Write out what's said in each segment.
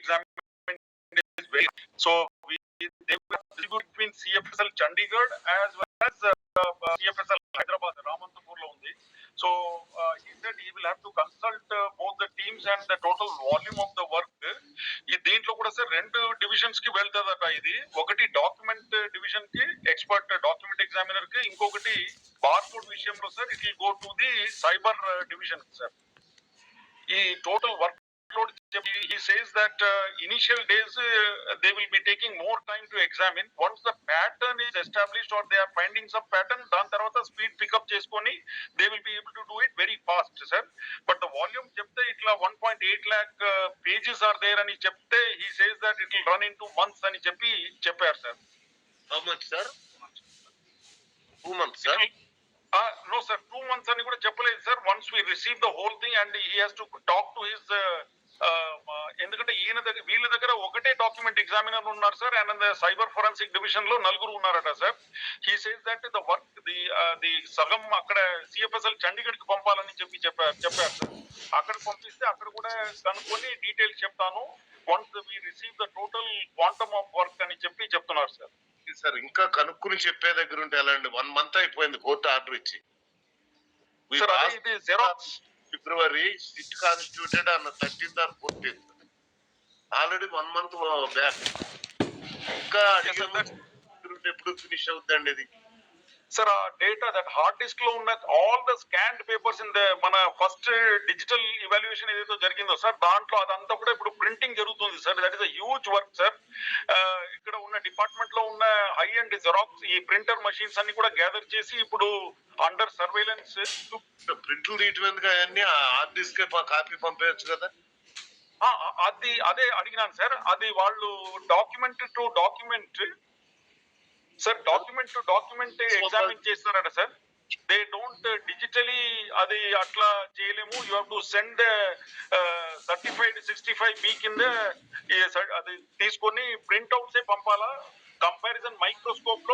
examination is very so they will distribute between CFSL Chandigarh as well as CFSL Hyderabad Ramantapur lo undi. So he said he will have to consult both the teams and the total volume of the work. ఈ దీంట్లో కూడా sir రెండు divisions కి వెళ్తుందట. ఇది ఒకటి document division కి expert document examiner కి, ఇంకొకటి బార్కోడ్ విషయంలో sir it will go to the cyber division sir. ఈ total work load, he says that initial days they will be taking more time to examine. Once the pattern is established or they are finding some pattern, dan tarvata speed pick up cheskoni they will be able to do it very fast sir. But the volume chepte itla 1.8 lakh pages are there ani chepte he says that it will run into months ani chepparu sir. How much sir? 2 months sir? No sir, 2 months ani kuda cheppaledu sir. Once we receive the whole thing and he has to talk to his ఎందుకంటే ఈయన దగ్గర వీళ్ళ దగ్గర ఒకటే document examiner ఉన్నారు sir, and cyber forensic division లో 4 ఉన్నారట sir. He says that the work the సగం అక్కడ సిఎఫ్ఎస్ఎల్ చండీగఢ్ కి పంపాలని చెప్పారు సార్. అక్కడ పంపిస్తే అక్కడ కూడా కనుక్కొని డీటెయిల్స్ చెప్తాను once we receive the total quantum of work అని చెప్తున్నారు సార్. సార్ ఇంకా కనుక్కుని చెప్పే దగ్గర ఉంటే ఎలా అండి? 1 month అయిపోయింది కోర్టు ఆర్డర్ ఇచ్చి. సార్ అదే ఇది xerox February it constituted on the 13th or 14th. Already 1 month back. ఇంకా ఎప్పుడు ఫినిష్ అవుతుందండి ఇది? సార్ ఆ డేటా దట్ హార్డ్ డిస్క్ లో ఉన్న all the scanned papers in the మన ఫస్ట్ డిజిటల్ ఇవాల్యుయేషన్ ఏదైతే జరిగిందో సార్ దాంట్లో అదంతా కూడా ఇప్పుడు ప్రింటింగ్ జరుగుతుంది sir. That is a huge work sir. ఇక్కడ ఉన్న డిపార్ట్మెంట్ లో ఉన్న హై అండ్ జెరాక్స్ ఈ ప్రింటర్ మషిన్స్ అన్ని కూడా గ్యాదర్ చేసి ఇప్పుడు అండర్ సర్వేలెన్స్. ప్రింట్లు తీయటం ఎందుకు? అవన్నీ హార్డ్ డిస్క్ కాపీ పంపేయచ్చు కదా. అదే అడిగినాను సార్. అది వాళ్ళు document to document sir, document to document examine చేస్తున్నారట సార్. దే డోంట్ డిజిటలీ అది అట్లా చేయలేము. You have to send certified 65B కింద అది తీసుకొని ప్రింట్అవుట్సే పంపాలా. కంపారిజన్ మైక్రోస్కోప్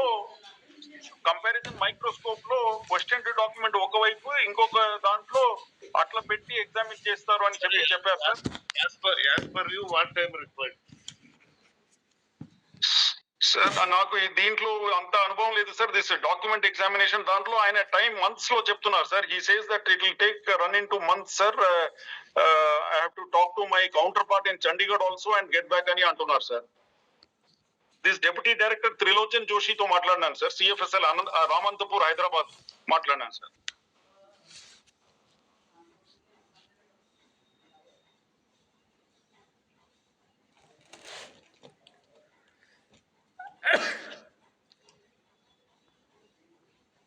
లో క్వశ్చన్ టు డాక్యుమెంట్ ఒకవైపు, ఇంకొక దాంట్లో అట్లా పెట్టి ఎగ్జామిన్ చేస్తారు అని చెప్పారు sir. As per you, what time required? Sir నాకు దీంట్లో అంత అనుభవం లేదు సార్. దిస్ డాక్యుమెంట్ ఎగ్జామినేషన్ దాంట్లో ఆయన టైం మంత్స్ లో చెప్తున్నారు sir. He says that it will take run in two months sir. I have to talk to my counterpart in Chandigarh also and get back అని అంటున్నారు sir. This deputy director Trilochan జోషితో మాట్లాడినాను sir. CFSL Ramanthapur Hyderabad మాట్లాడినాను sir.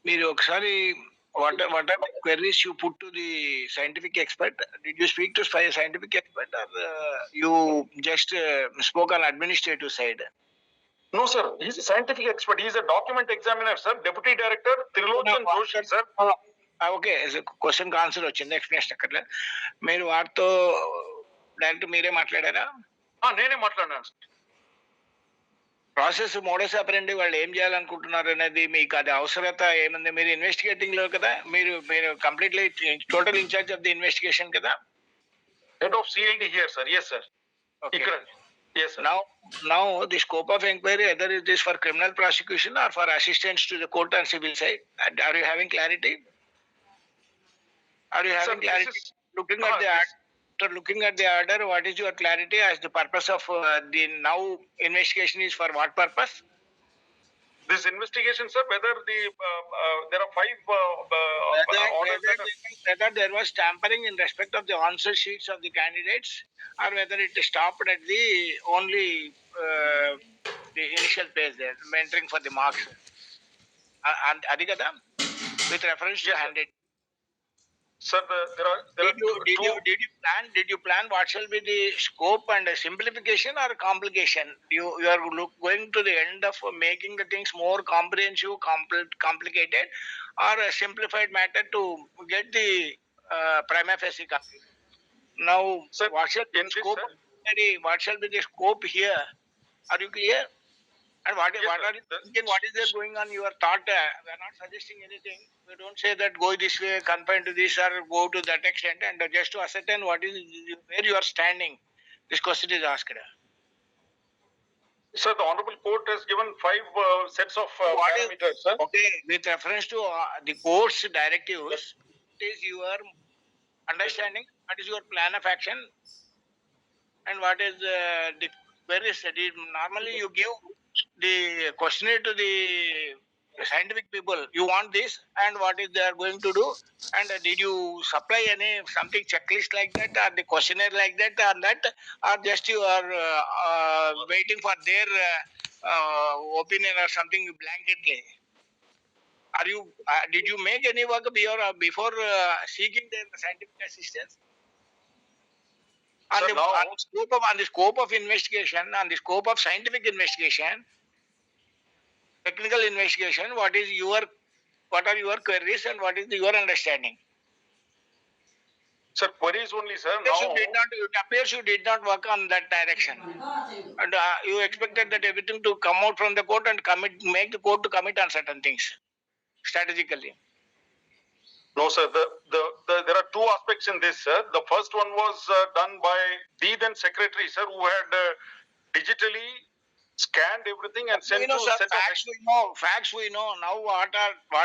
మీరు ఒకసారి what are the queries you put to the scientific expert? Did you speak to scientific expert or you just spoke on administrative side? No sir, he is a scientific expert. He is a document examiner sir. Deputy director Trilochan Joshi sir. Okay, question answer వచ్చింది, explanation అక్కర్లే. మీరు వారితో direct మీరే మాట్లాడారా? నేనే మాట్లాడినాను sir. Process modus ఆపరెండి వాళ్ళు ఏం చేయాలనుకుంటున్నారు అనేది మీకు అది అవసరత ఏముంది? మీరు ఇన్వెస్టిగేటింగ్ లో కదా, మీరు completely total in charge of the investigation కదా. Head of CID here sir. yes sir. ఇక్కడ yes sir. Now the scope of inquiry, whether it is for criminal prosecution or for assistance to the court and civil side, are you having clarity? Looking at the order, what is your clarity as the purpose of the now investigation is for what purpose? This investigation sir, whether there are 5 orders, whether there was tampering in respect of the answer sheets of the candidates or whether it stopped at the only the initial page there, entering for the marks. Adi kada with reference to handed. Sir, did you plan what shall be the scope and simplification or complication? You are going to the end of making the things more comprehensive, complicated, or a simplified matter to get the prima facie conclusion? Now, sir, what shall be the scope here? Are you clear? And what are you thinking? What is there going on your thought? We are not suggesting anything. We don't say that go this way, confine to this, or go to that extent. And just to ascertain what is where you are standing, This question is asked. Sir, the Honorable Court has given 5 sets of What is- parameters, sir. Okay, with reference to the court's directives, what is your understanding? What is your plan of action? And what is the query study? Normally, you give the questionnaire to the scientific people. You want this, and what is they are going to do? And did you supply any something checklist like that, or the questionnaire like that, or just you are waiting for their opinion or something blanketly? Are you did you make any work before seeking their scientific assistance? On Sir, the, now- on the scope of investigation, on the scope of scientific investigation, technical investigation, what are your queries and what is your understanding? Sir, queries only, sir. Yes, Now, it appears you did not work on that direction. And you expected that everything to come out from the court and make the court to commit on certain things strategically. no, sir. There are 2 aspects in this, sir. The first one was done by the then secretary, sir, who had digitally scanned everything and sent We know, to sir, set of facts we know. Now what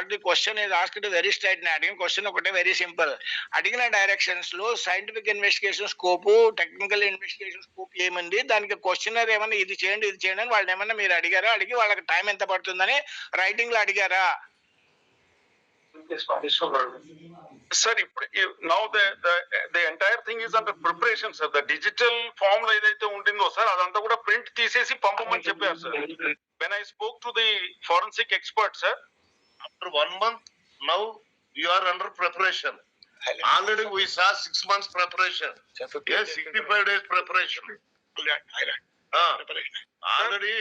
the question is asked very straight. Question very simple. Adigina directions lo scientific investigation scope, technical investigation scope ఏమంది దానికి questionnaire ఏమన్నా ఇది చేయండి అని వాళ్ళు ఏమన్నా మీరు అడిగారా అడిగి వాళ్ళకి టైం ఎంత పడుతుందని రైటింగ్ లో అడిగారా? Sir, now the entire thing is under preparation, sir. The digital form లో ఏదైతే ఉండిందో సార్ అదంతా కూడా ప్రింట్ తీసేసి పంపమని చెప్పారు sir. When I spoke to the forensic expert, sir, After 1 month, now you are under preparation. Already we saw 6 months preparation. Yes, 65 days preparation. Already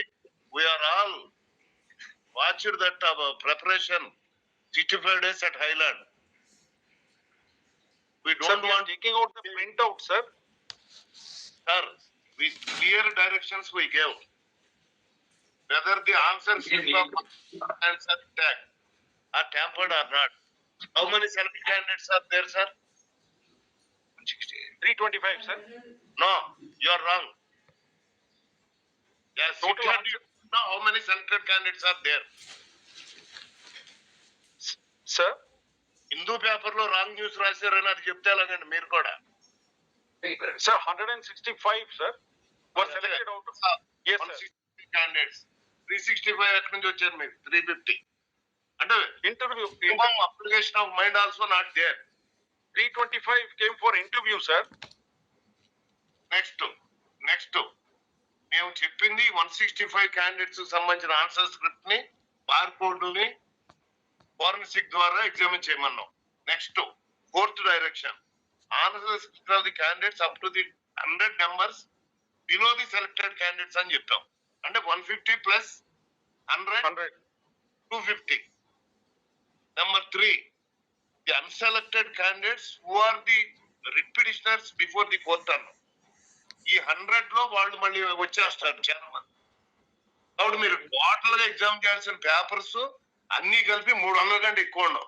we are all watched that preparation 65 days at Highland. We sir, don't we are want, taking out the printout, sir. sir, we clear directions we gave. Whether the answer sheet of answer tag are tampered or not. How many select candidates are there, sir? 325, sir. No, you are wrong. Yes, Total you answer- know how many selected candidates are there. Sir, Hindu paper లో wrong news రాశారని అది చెప్తే ఎలాగండి మీరు కూడా? sir, 165, sir, were selected out of. Yes, sir. 160 candidates. 365 ఎక్కడి నుంచి వచ్చారు మీకు? 350. అంటే Interview. Application of mind also not there. 325 came for interview, sir. Next మేము చెప్పింది 165 క్యాండిడేట్స్ సంబంధించిన ఆన్సర్ స్క్రిప్ట్ ని బార్కోడ్ని ఫోరెన్సిక్ ద్వారా ఎగ్జామిన్ చేయమన్నాం. Next 4th direction answer script of the candidates up to the 100 numbers below the selected candidates అని చెప్పాం. అంటే 150 plus 100 100. 250. Number 3, the unselected candidates who are the repetitioners before the court అన్నాం. ఈ 100 లో వాళ్ళు మళ్ళీ వచ్చేస్తారు చాలా మంది. కాబట్టి మీరు టోటల్ గా ఎగ్జామ్ చేయాల్సిన పేపర్స్ అన్ని కలిపి 300 కంటే ఎక్కువ ఉండవు.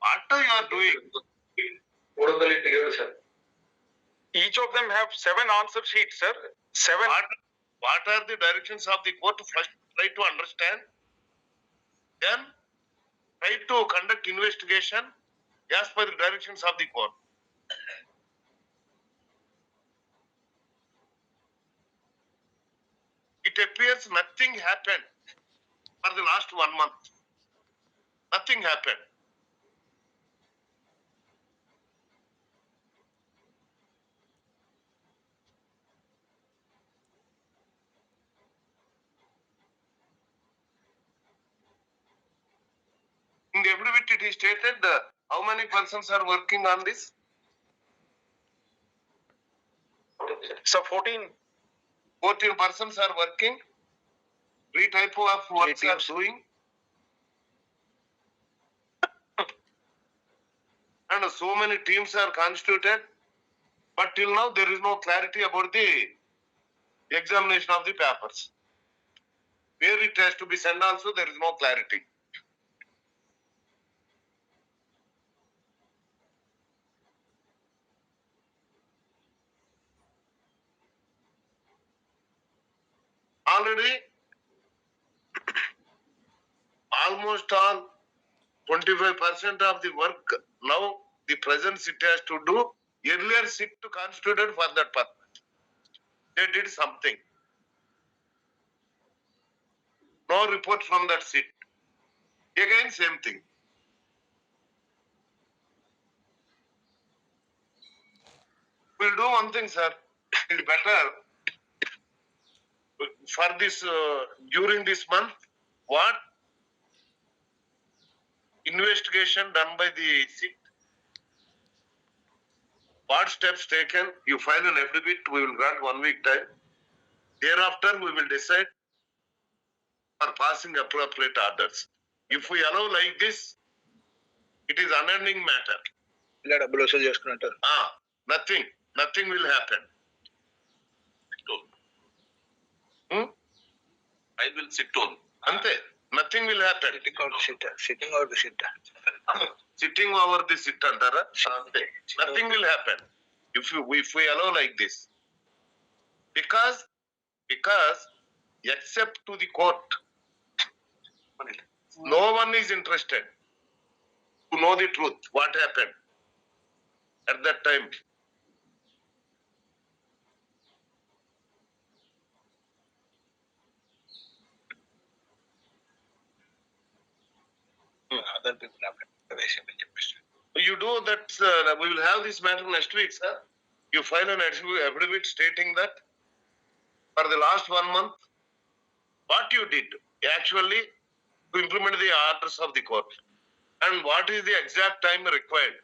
What you are doing? Each of them have 7 answer sheets, sir. 7. What are the directions of the court? First try to understand, then try to conduct investigation as per the directions of the court. It appears nothing happened for the last 1 month. Nothing happened. In the affidavit it is stated how many persons are working on this? So 14. 14 persons are working. 3 type of works are doing. And so many teams are constituted. But till now there is no clarity about the examination of the papers. Where it has to be sent also there is no clarity. already almost all 25% of the work now the present sit has to do. Earlier sit constituted for that purpose. They did something. No report from that sit. Again same thing. We'll do one thing, sir. It's better for this during this month. What investigation done by the SIT? What steps taken? You file an affidavit. We will grant 1 week time. Thereafter, we will decide for passing appropriate orders. If we allow like this, it is unending matter. ఇలా డబ్బులు వసూలు చేసుకున్నట్టు Nothing will happen. I will sit on. Ante, nothing will happen. Sitting out the SIT Sitting over the sit antara. Ante, nothing will happen if we allow like this. Because except to the court, no one is interested to know the truth, what happened at that time. Other people చెప్పేసి You do that, we will have this matter next week, sir. You file an affidavit stating that for the last 1 month, what you did actually to implement the orders of the court and what is the exact time required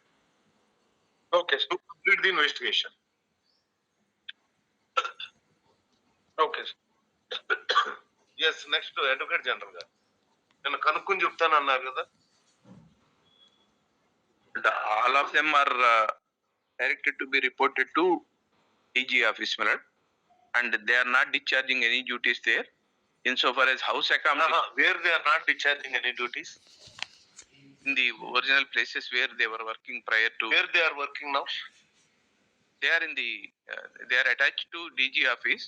Okay, to complete the investigation. okay. Yes, next to Advocate General గారు నేను కనుక్కొని చెప్తాను అన్నారు కదా. All of them are directed to be reported to DG office, my lord, and they are not discharging any duties there. Insofar as house accommodation Where they are not discharging any duties, in the original places where they were working prior to, where they are working now. they are in the they are attached to DG office.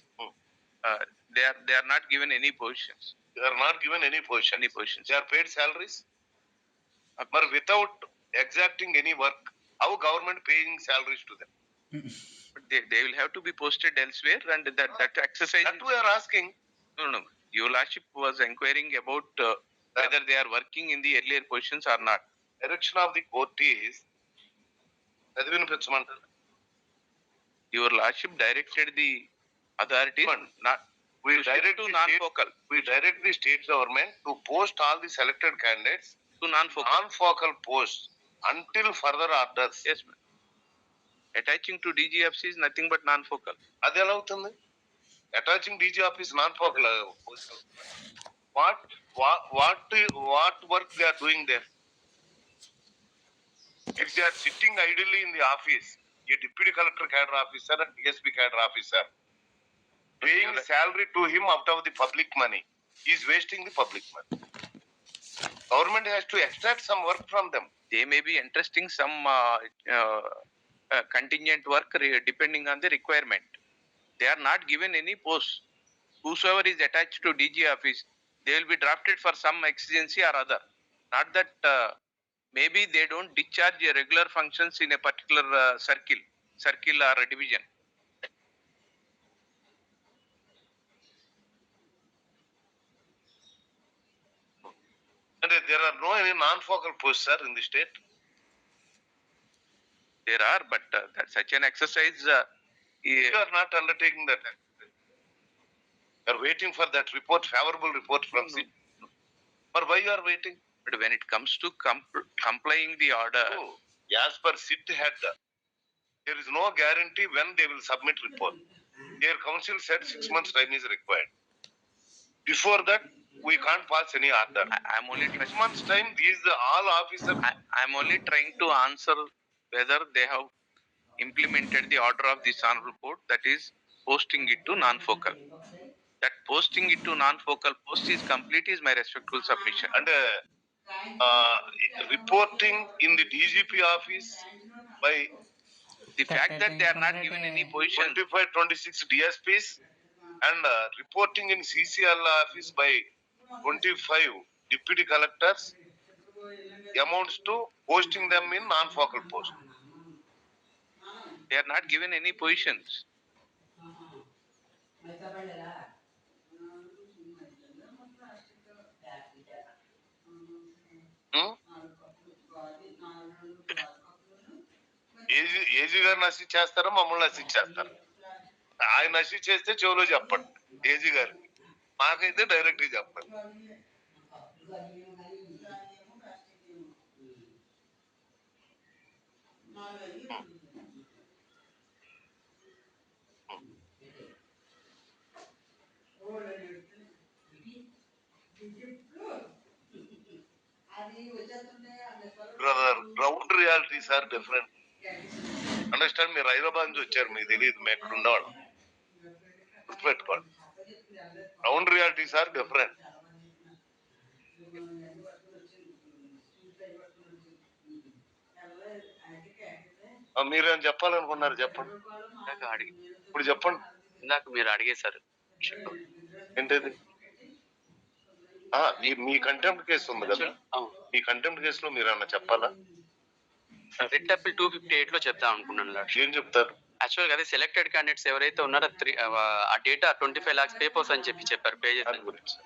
They are not given any positions. They are not given any position. Any positions. They are paid salaries, but without exacting any work. How government paying salaries to them? But they will have to be posted elsewhere, and that exercise. That we are asking. No. Your lordship was inquiring about whether they are working in the earlier positions or not. Direction of the court is. అది వినిపించమంటారు. Your lordship directed the authorities not We to direct to the non-focal. We direct the state government to post all the selected candidates To non-focal. non-focal posts until further orders. Yes, ma'am. Attaching to DGFC is nothing but non-focal. అది ఎలా అవుతుంది? Attaching DG office non-focal. What work they are doing there? If they are sitting idly in the office, a deputy collector cadre officer and DSP cadre officer, paying salary to him out of the public money, he is wasting the public money. Government has to extract some work from them. They may be entrusting some contingent work depending on the requirement. They are not given any post. Whosoever is attached to DG office, they will be drafted for some exigency or other. Not that maybe they don't discharge regular functions in a particular circle or a division. And there are no any non-focal posts, sir, in the state. There are, but that such an exercise. You are not undertaking that. You are waiting for that report, favorable report from SIT. But why you are waiting? But when it comes to complying the order, Oh, as per SIT head, there is no guarantee when they will submit report. Their council said 6 months time is required. Before that, we can't pass any order. I'm only 6 months time, these all officers. I'm only trying to answer whether they have implemented the order of the honorable court, that is posting it to non-focal. That posting it to non-focal post is complete is my respectful submission. And reporting in the DGP office by The fact that they are not given any position, 25, 26 DSPs and reporting in CCL office by 25 deputy collectors amounts to posting them in non-focal post. They are not given any positions. AG గారిని assist చేస్తారా, మమ్మల్ని assist చేస్తారా? ఆయన assist చేస్తే చెవులో చెప్పండి AG గారికి, మాకైతే డైరెక్ట్ గా చెప్పండి. Brother, ground realities are different. Understand? మీరు హైదరాబాద్ నుంచి వచ్చారు, మీకు తెలియదు మేము ఎక్కడ ఉండేవాళ్ళం. గుర్తుపెట్టుకోండి, గ్రౌండ్ రియాలిటీస్ ఆర్ డిఫరెంట్. మీరేం చెప్పాలనుకున్నారు చెప్పండి, ఇప్పుడు చెప్పండి. ఇందాక మీరు అడిగేశారు ఏంటది? మీ కంటెంప్ట్ కేసు ఉంది కదా, మీ కంటెంప్ట్ కేసులో మీరు ఏమన్నా చెప్పాలా? రిట్ అప్పీల్ 258 లో చెప్తాం అనుకున్నాను. ఏం చెప్తారు? యాక్చువల్ గా అదే సెలెక్టెడ్ క్యాండిడేట్స్ ఎవరైతే ఉన్నారో ఆ డేటా 25 lakhs పేపర్స్ అని చెప్పారు పేజెస్ గురించి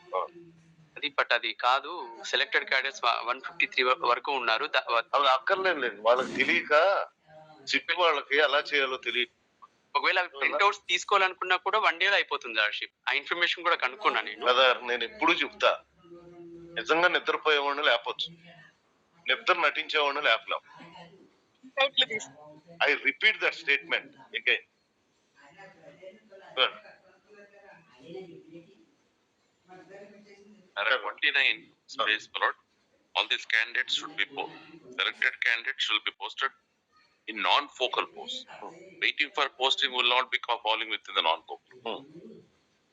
అది. బట్ అది కాదు, సెలెక్టెడ్ క్యాండిడేట్స్ 153 వరకు ఉన్నారు. అవి అక్కర్లేదు, వాళ్ళకి తెలియక సిట్ వాళ్ళకి ఎలా చేయాలో తెలియదు. ఒకవేళ ప్రింట్అవుట్స్ తీసుకోవాలనుకున్నా కూడా 1 day అయిపోతుంది లార్డ్షిప్. ఆ ఇన్ఫర్మేషన్ కూడా కనుక్కున్నా నేను. బ్రదర్, నేను ఎప్పుడు చెప్తా, నిజంగా నిద్రపోయేవాడిని లేపొచ్చు, నిద్ర నటించేవాడిని లేపలేం. I repeat that statement again. Good. Para 29 space plot, all these candidates should be selected candidates should be posted in non-focal posts. Waiting for posting will not be falling within the non-focal.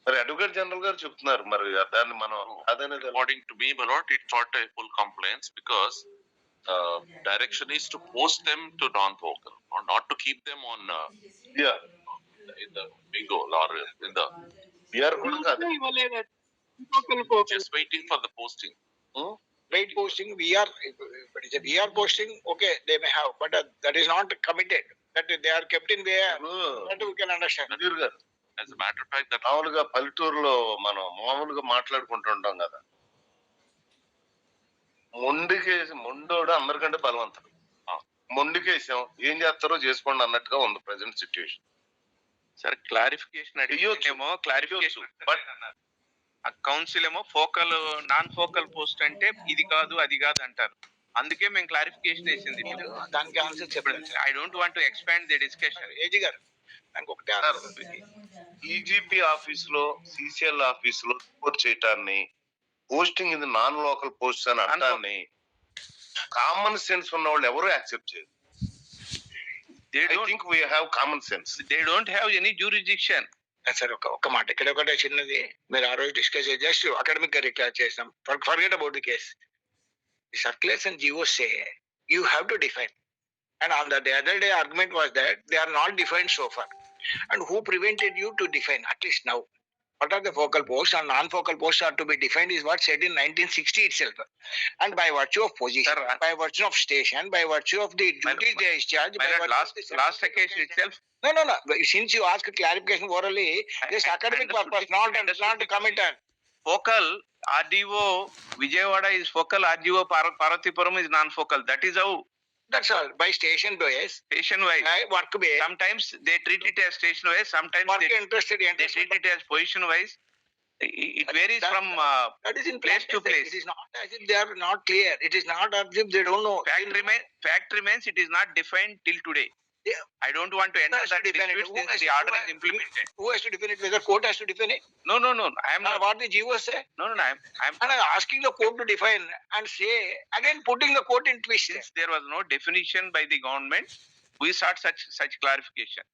మరి advocate general గారు చెప్తున్నారు, మరి దాన్ని మనం అదనేది According to me, my lord, it's not a full compliance because direction is to post them to non-focal or not to keep them on in the bingo or in the BR కూడా కాదు, just waiting for the posting. Right posting, VR, if it is a VR posting, okay, they may have, but that is not committed. That they are kept in where, that we can understand. Sudheer గారు, As a matter of fact, that మామూలుగా పల్లెటూరులో మనం మామూలుగా మాట్లాడుకుంటుంటాం కదా, మొండోడు అందరికంటే బలవంతుడు. మొండికేసాం, ఏం చేస్తారో చేసుకోండి అన్నట్టుగా ఉంది ప్రెసెంట్ సిచ్యువేషన్. సార్ క్లారిఫికేషన్ అడిగేమో క్లారిఫికేషన్, బట్ కౌన్సిల్ ఏమో ఫోకల్ నాన్ ఫోకల్ పోస్ట్ అంటే ఇది కాదు అది కాదు అంటారు. అందుకే మేము క్లారిఫికేషన్ వేసింది. దానికి ఆన్సర్ చెప్పండి. I don't want to expand the discussion. AG గారు, దానికి ఒకటే ఈజీపీ ఆఫీస్ లో, సిసిఎల్ ఆఫీస్ లో రిపోర్ట్ చేయటాన్ని పోస్టింగ్ ఇది నాన్ లోకల్ పోస్ట్ అని అంటాన్ని కామన్ సెన్స్ ఉన్న వాళ్ళు ఎవరు యాక్సెప్ట్ చేయరు. I think we have common sense. They don't have any jurisdiction. Sir ఒక మాట ఇక్కడ ఒకటే చిన్నది, మీరు ఆ రోజు డిస్కస్ జస్ట్ అకాడమిక్ గా రిక్లార్ చేస్తాం. Forget about the case. The circulars and GOs say you have to define, and on the other day argument was that they are not defined so far, and who prevented you to define at least now? What are the focal posts and non-focal posts are to be defined is what said in 1960 itself, and by virtue of position, Sir, by virtue of station, by virtue of the duties they discharge. Last occasion itself. No. Since you ask clarification orally, this academic purpose, not committed. Focal RDO Vijayawada is focal, RDO Parvatipuram is non-focal. That is how. That's all. By station base, Station wise. Work base. Sometimes they treat it as station wise. Sometimes Work they interested. treat it as position wise. It varies from that is in place to place. It is not as if they are not clear. It is not as if they don't know. Fact remains it is not defined till today. Yeah. I don't want to enter Who has that to define it? dispute Who has since the to- order is implemented. Who has to define it? Whether court has to define it? No. I am not. What the GOs say? No. I'm And I'm asking the court to define and say again, putting the court in twist. since there was no definition by the government, we sought such clarification.